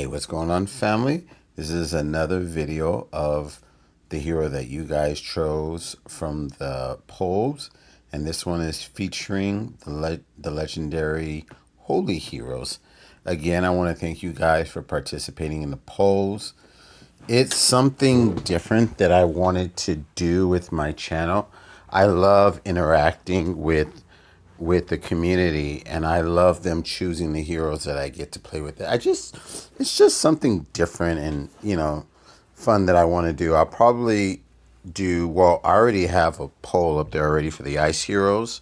Hey, what's going on, family? This is another video of the hero that you guys chose from the polls, and this one is featuring the legendary Holy Heroes. Again, I want to thank you guys for participating in the polls. It's something different that I wanted to do with my channel. I love interacting with the community, and I love them choosing the heroes that I get to play with. It's just something different and, fun that I want to do. I'll probably do, well, I already have a poll up there already for the ice heroes,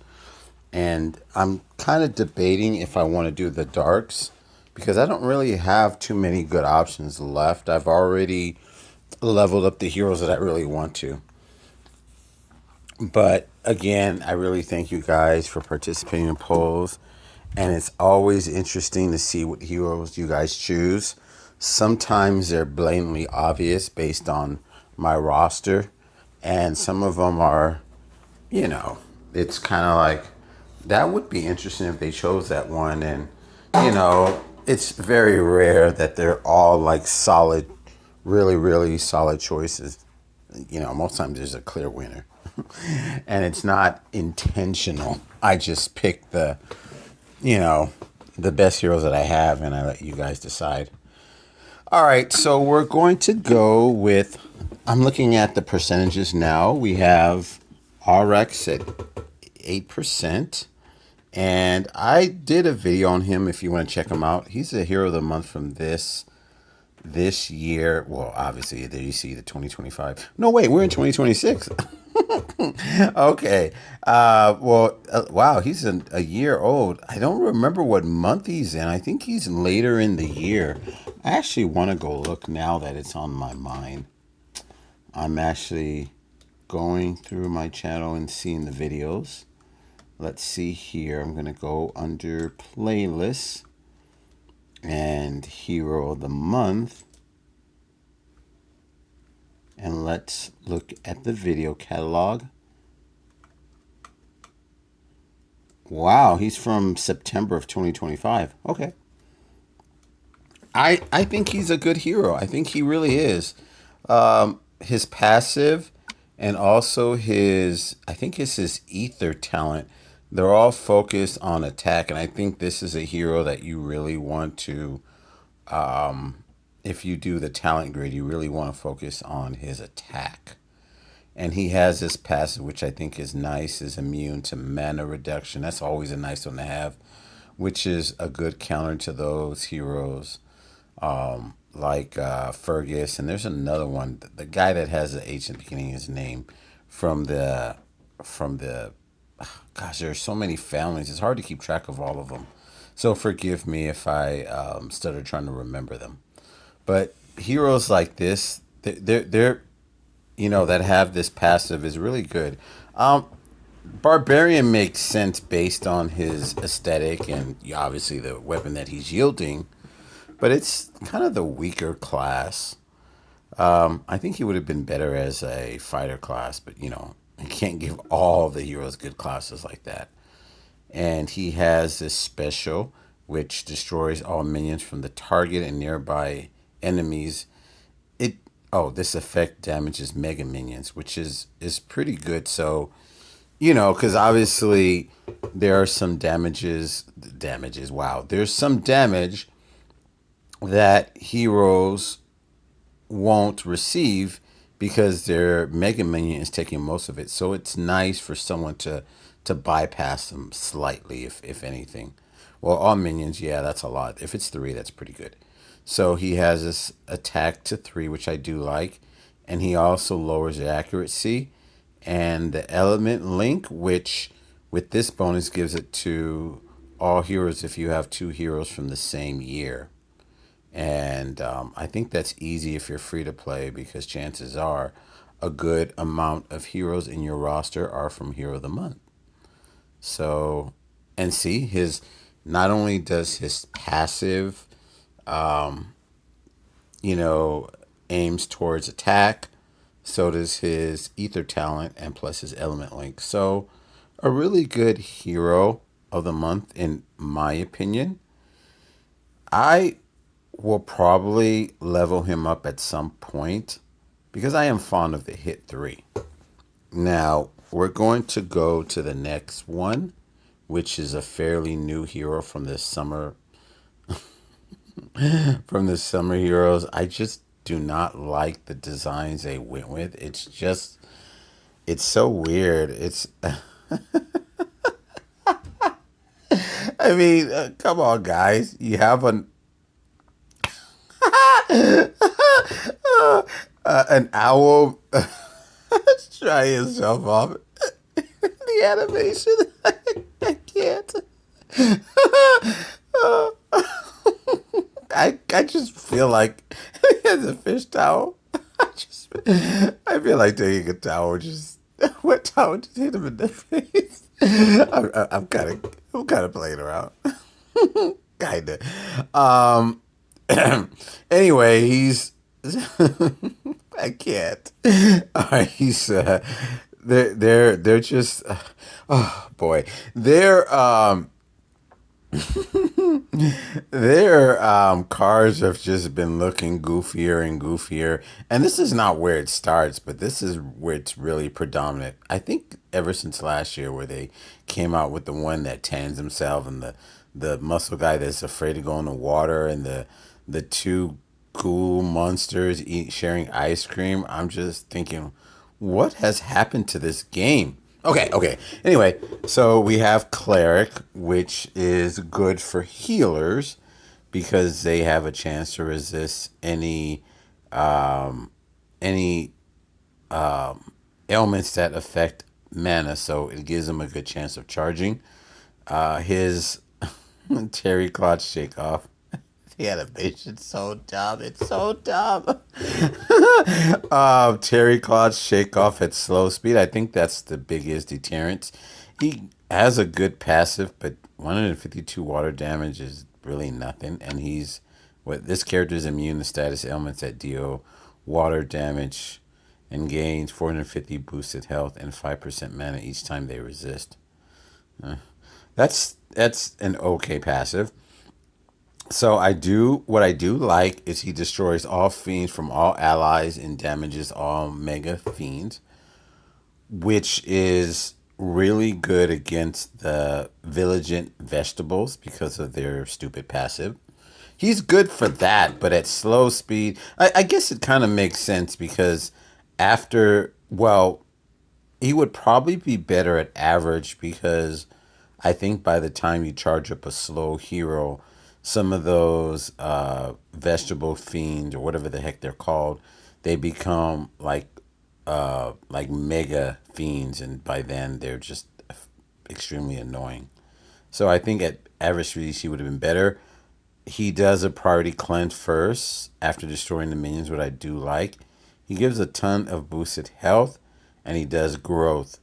and I'm kind of debating if I want to do the darks because I don't really have too many good options left. I've already leveled up the heroes that I really want to. But again, I really thank you guys for participating in polls. And it's always interesting to see what heroes you guys choose. Sometimes they're blatantly obvious based on my roster. And some of them are, it's kind of like, that would be interesting if they chose that one. And, it's very rare that they're all like solid, really, really solid choices. Most times there's a clear winner. And it's not intentional. I just pick you know, the best heroes that I have, and I let you guys decide. All right, so we're going to go with, I'm looking at the percentages now. We have RX at 8%. And I did a video on him if you want to check him out. He's a hero of the month from this year. Well, obviously, there you see the 2025. No, wait, we're in 2026. Okay. Wow, he's a year old. I don't remember what month he's in. I think he's later in the year. I actually want to go look now that it's on my mind. I'm actually going through my channel and seeing the videos. Let's see here. I'm going to go under playlists and hero of the month. And let's look at the video catalog. Wow, he's from September of 2025. Okay. I think he's a good hero. I think he really is. His passive and also I think it's his ether talent. They're all focused on attack. And I think this is a hero that you really want to, if you do the talent grid, you really want to focus on his attack. And he has this passive, which I think is nice, is immune to mana reduction. That's always a nice one to have, which is a good counter to those heroes like Fergus. And there's another one, the guy that has the H in the beginning of his name from the gosh, there are so many families. It's hard to keep track of all of them. So forgive me if I stutter trying to remember them. But heroes like this, they're that have this passive is really good. Barbarian makes sense based on his aesthetic and obviously the weapon that he's yielding, but it's kind of the weaker class. I think he would have been better as a fighter class, but you can't give all the heroes good classes like that. And he has this special which destroys all minions from the target and nearby enemies. It this effect damages mega minions, which is pretty good. So, because obviously there are some damages. Wow, there's some damage that heroes won't receive because their mega minion is taking most of it. So it's nice for someone to bypass them slightly, if anything. Well, all minions, yeah, that's a lot. If it's 3, that's pretty good. So he has this attack to 3, which I do like. And he also lowers the accuracy. And the element link, which with this bonus gives it to all heroes if you have 2 heroes from the same year. And I think that's easy if you're free to play because chances are a good amount of heroes in your roster are from Hero of the Month. So, and see, not only does his passive, aims towards attack, so does his ether talent and plus his element link. So, a really good hero of the month, in my opinion. I We'll probably level him up at some point because I am fond of the hit 3. Now, we're going to go to the next one, which is a fairly new hero from the summer heroes. I just do not like the designs they went with. It's so weird. I mean, come on, guys. You have an owl try himself off. The animation, I can't. I just feel like he has a fish towel. I feel like taking a towel, just wet towel, just hit him in the face. I'm kind of playing around, kinda. Um. Anyway, he's. I can't. All right, he's. They're just. Oh boy, their cars have just been looking goofier and goofier. And this is not where it starts, but this is where it's really predominant. I think ever since last year, where they came out with the one that tans himself, and the muscle guy that's afraid to go in the water, and the two cool monsters sharing ice cream. I'm just thinking, what has happened to this game? Okay. Anyway, so we have cleric, which is good for healers because they have a chance to resist any ailments that affect mana. So it gives them a good chance of charging. His Terry Cloud Shake Off. The animation's so dumb. It's so dumb. Terry Cloud's Shake Off at slow speed. I think that's the biggest deterrent. He has a good passive, but 152 water damage is really nothing. And this character is immune to status ailments that deal water damage and gains 450 boosted health and 5% mana each time they resist. That's an okay passive. So what I do like is he destroys all fiends from all allies and damages all mega fiends, which is really good against the Vigilant Vegetables because of their stupid passive. He's good for that, but at slow speed, I guess it kind of makes sense because well, he would probably be better at average because I think by the time you charge up a slow hero, some of those vegetable fiends or whatever the heck they're called, they become like mega fiends, and by then they're just extremely annoying. So I think at average speed he would have been better. He does a priority cleanse first after destroying the minions, what I do like. He gives a ton of boosted health, and he does growth.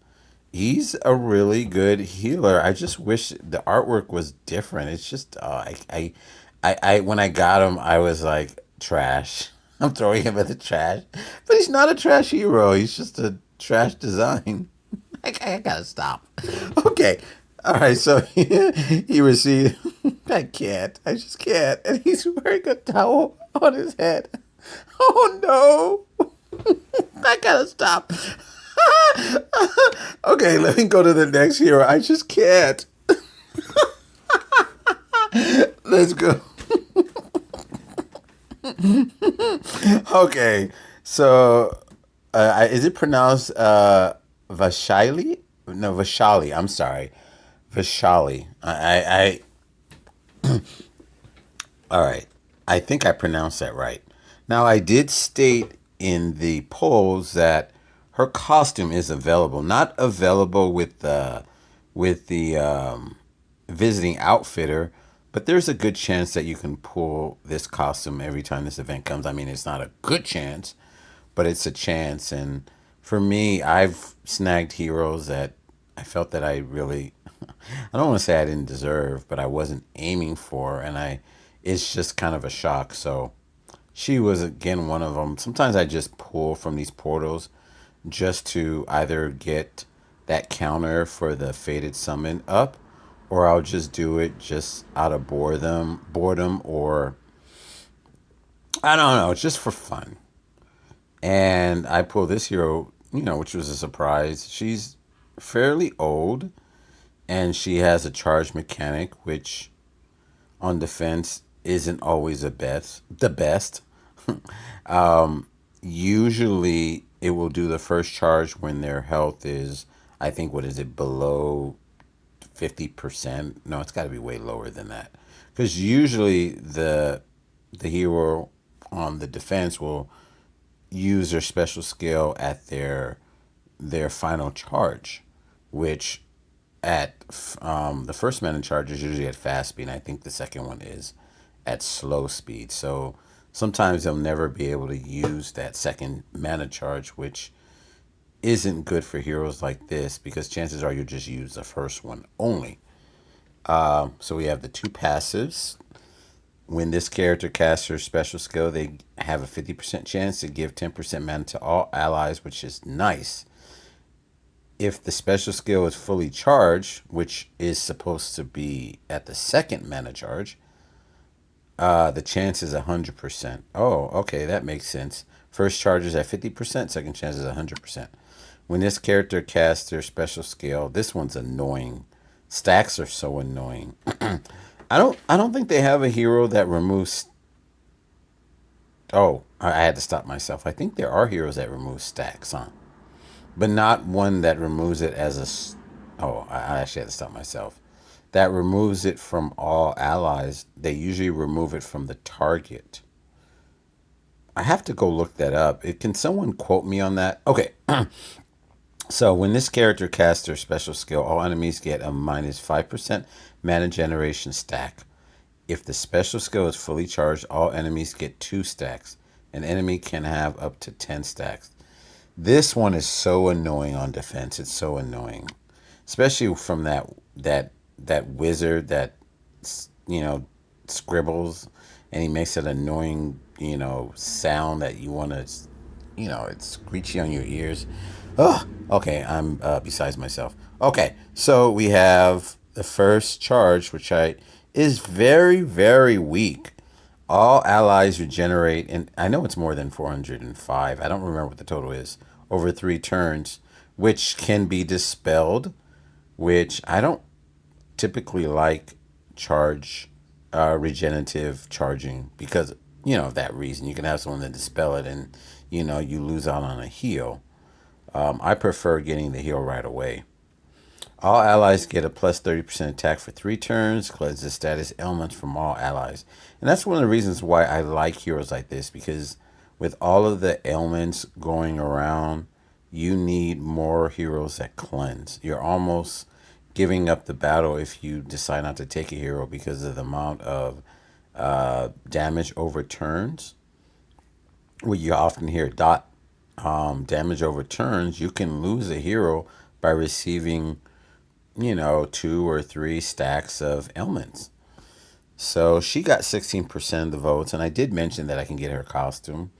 He's a really good healer. I just wish the artwork was different. It's just when I got him, I was like trash. I'm throwing him in the trash, but he's not a trash hero. He's just a trash design. I gotta stop. Okay. All right, so he received. I can't. I just can't. And he's wearing a towel on his head. Oh no! I gotta stop. Okay, let me go to the next hero. I just can't. Let's go. Okay, so is it pronounced Vashali? No, Vashali. I'm sorry, Vashali. All right. I think I pronounced that right. Now, I did state in the polls that her costume is available, not available with the visiting outfitter, but there's a good chance that you can pull this costume every time this event comes. I mean, it's not a good chance, but it's a chance. And for me, I've snagged heroes that I felt that I really, I don't want to say I didn't deserve, but I wasn't aiming for, and it's just kind of a shock. So she was again one of them. Sometimes I just pull from these portals just to either get that counter for the faded summon up, or I'll just do it just out of boredom, or I don't know. It's just for fun. And I pulled this hero, which was a surprise. She's fairly old, and she has a charge mechanic, which on defense isn't always the best. Usually it will do the first charge when their health is, I think, what is it, below 50%? No, it's got to be way lower than that. Because usually the hero on the defense will use their special skill at their final charge, which at the first mana charge is usually at fast speed. And I think the second one is at slow speed. So sometimes they'll never be able to use that second mana charge, which isn't good for heroes like this because chances are you'll just use the first one only. So we have the two passives. When this character casts her special skill, they have a 50% chance to give 10% mana to all allies, which is nice. If the special skill is fully charged, which is supposed to be at the second mana charge, the chance is 100%. Oh, okay, that makes sense. First charge is at 50%, second chance is 100%. When this character casts their special skill, this one's annoying. Stacks are so annoying. I don't think they have a hero that removes. Oh, I had to stop myself. I think there are heroes that remove stacks, huh? But not one that removes it as Oh, I actually had to stop myself. That removes it from all allies. They usually remove it from the target. I have to go look that up. Can someone quote me on that? Okay. So when this character casts their special skill, all enemies get a minus 5% mana generation stack. If the special skill is fully charged, all enemies get 2 stacks. An enemy can have up to 10 stacks. This one is so annoying on defense. It's so annoying, especially from that wizard that you know scribbles, and he makes that annoying sound that you want to it's screechy on your ears. Oh, okay. I'm besides myself. Okay, so we have the first charge, which I is very very weak. All allies regenerate, and I know it's more than 405. I don't remember what the total is over 3 turns, which can be dispelled. Which I don't typically like charge regenerative charging because of that reason. You can have someone that dispel it, and you lose out on a heal. I prefer getting the heal right away. All allies get a plus 30% attack for 3 turns, cleanses status ailments from all allies. And that's one of the reasons why I like heroes like this, because with all of the ailments going around, you need more heroes that cleanse. You're almost giving up the battle if you decide not to take a hero because of the amount of damage over turns. What you often hear dot damage over turns, you can lose a hero by receiving 2 or 3 stacks of ailments. So she got 16% of the votes, and I did mention that I can get her costume.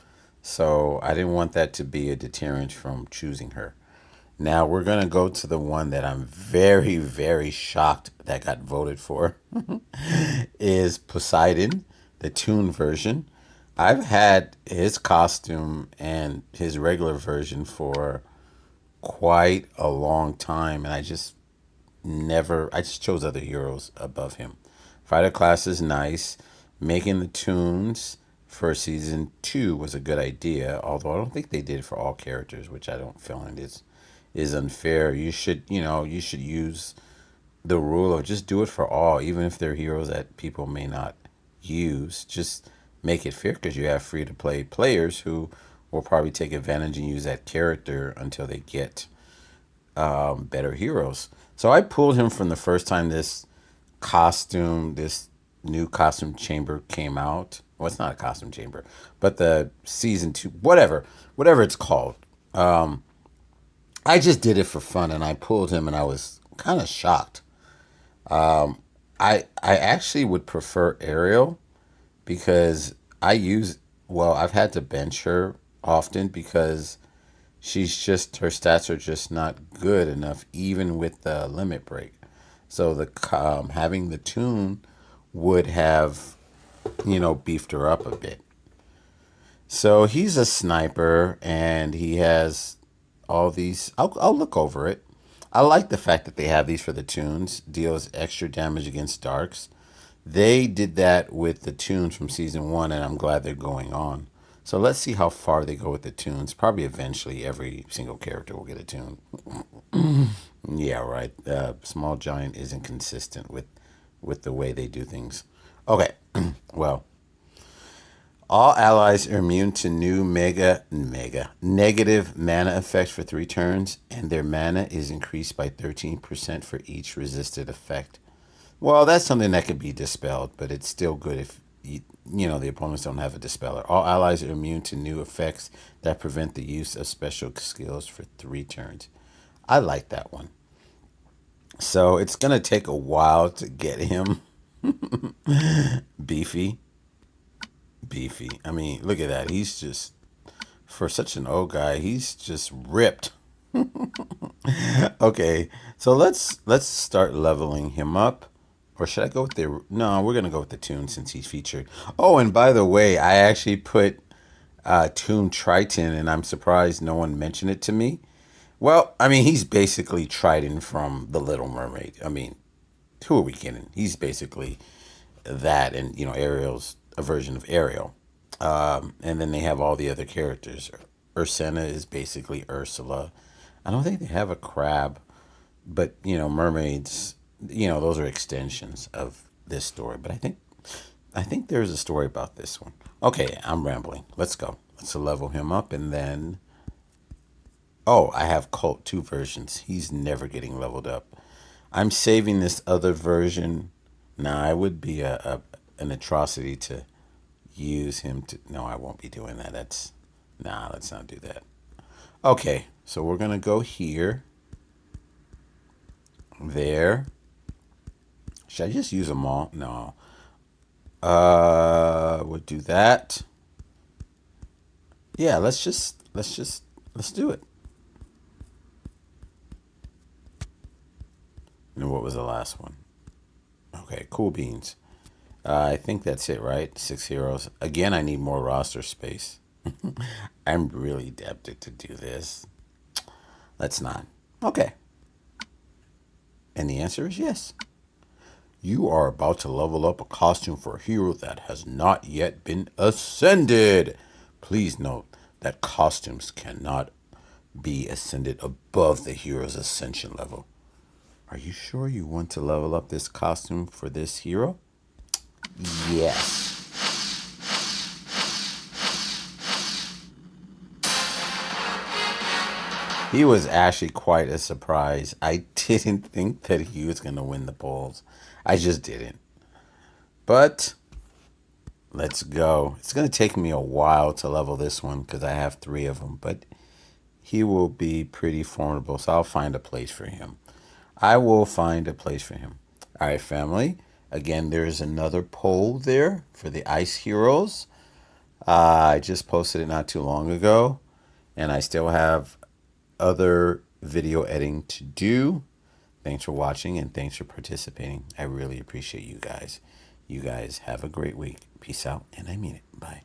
So I didn't want that to be a deterrent from choosing her. Now we're going to go to the one that I'm very, very shocked that got voted for is Poseidon, the Toon version. I've had his costume and his regular version for quite a long time, and I just chose other heroes above him. Fighter class is nice. Making the tunes for season 2 was a good idea, although I don't think they did it for all characters, which I don't find is unfair. You should use the rule of just do it for all, even if they're heroes that people may not use. Just make it fair because you have free to play players who will probably take advantage and use that character until they get better heroes. So I pulled him from the first time this new costume chamber came out. Well, it's not a costume chamber, but the season 2, whatever it's called. I just did it for fun, and I pulled him, and I was kind of shocked. I actually would prefer Ariel because I've had to bench her often because her stats are just not good enough, even with the limit break. So having the tune would have beefed her up a bit. So he's a sniper and he has all these. I'll look over it. I like the fact that they have these for the tunes. Deals extra damage against darks. They did that with the tunes from season one, and I'm glad they're going on. So let's see how far they go with the tunes. Probably eventually every single character will get a tune. Yeah, right. Small Giant isn't consistent with the way they do things. Okay, well, all allies are immune to new mega negative mana effects for 3 turns, and their mana is increased by 13% for each resisted effect. Well, that's something that could be dispelled, but it's still good if the opponents don't have a dispeller. All allies are immune to new effects that prevent the use of special skills for 3 turns. I like that one. So it's gonna take a while to get him beefy. Beefy. I mean, look at that. He's just, for such an old guy, he's just ripped. Okay, so let's start leveling him up. Or should I go with the... No, we're going to go with the Toon since he's featured. Oh, and by the way, I actually put Toon Triton, and I'm surprised no one mentioned it to me. Well, I mean, he's basically Triton from The Little Mermaid. I mean, who are we kidding? He's basically that, and, Ariel's a version of Ariel. And then they have all the other characters. Ursena is basically Ursula. I don't think they have a crab, but mermaids. Those are extensions of this story. But I think there's a story about this one. Okay, I'm rambling. Let's go. Let's level him up, and then I have Colt 2 versions. He's never getting leveled up. I'm saving this other version. Now, it would be an atrocity to use him to. No, I won't be doing that. Let's not do that. Okay, so we're gonna go here, there. Should I just use them all? No. We'll do that. Yeah, let's do it. And what was the last one? Okay, cool beans. I think that's it, right? 6 heroes. Again, I need more roster space. I'm really tempted to do this. Let's not. Okay. And the answer is yes. You are about to level up a costume for a hero that has not yet been ascended. Please note that costumes cannot be ascended above the hero's ascension level. Are you sure you want to level up this costume for this hero? Yes. He was actually quite a surprise. I didn't think that he was going to win the polls. I just didn't. But let's go. It's going to take me a while to level this one because I have 3 of them. But he will be pretty formidable. So I'll find a place for him. I will find a place for him. All right, family. Again, there's another poll there for the Ice Heroes. I just posted it not too long ago. And I still have other video editing to do. Thanks for watching and thanks for participating. I really appreciate you guys. You guys have a great week. Peace out, and I mean it. Bye.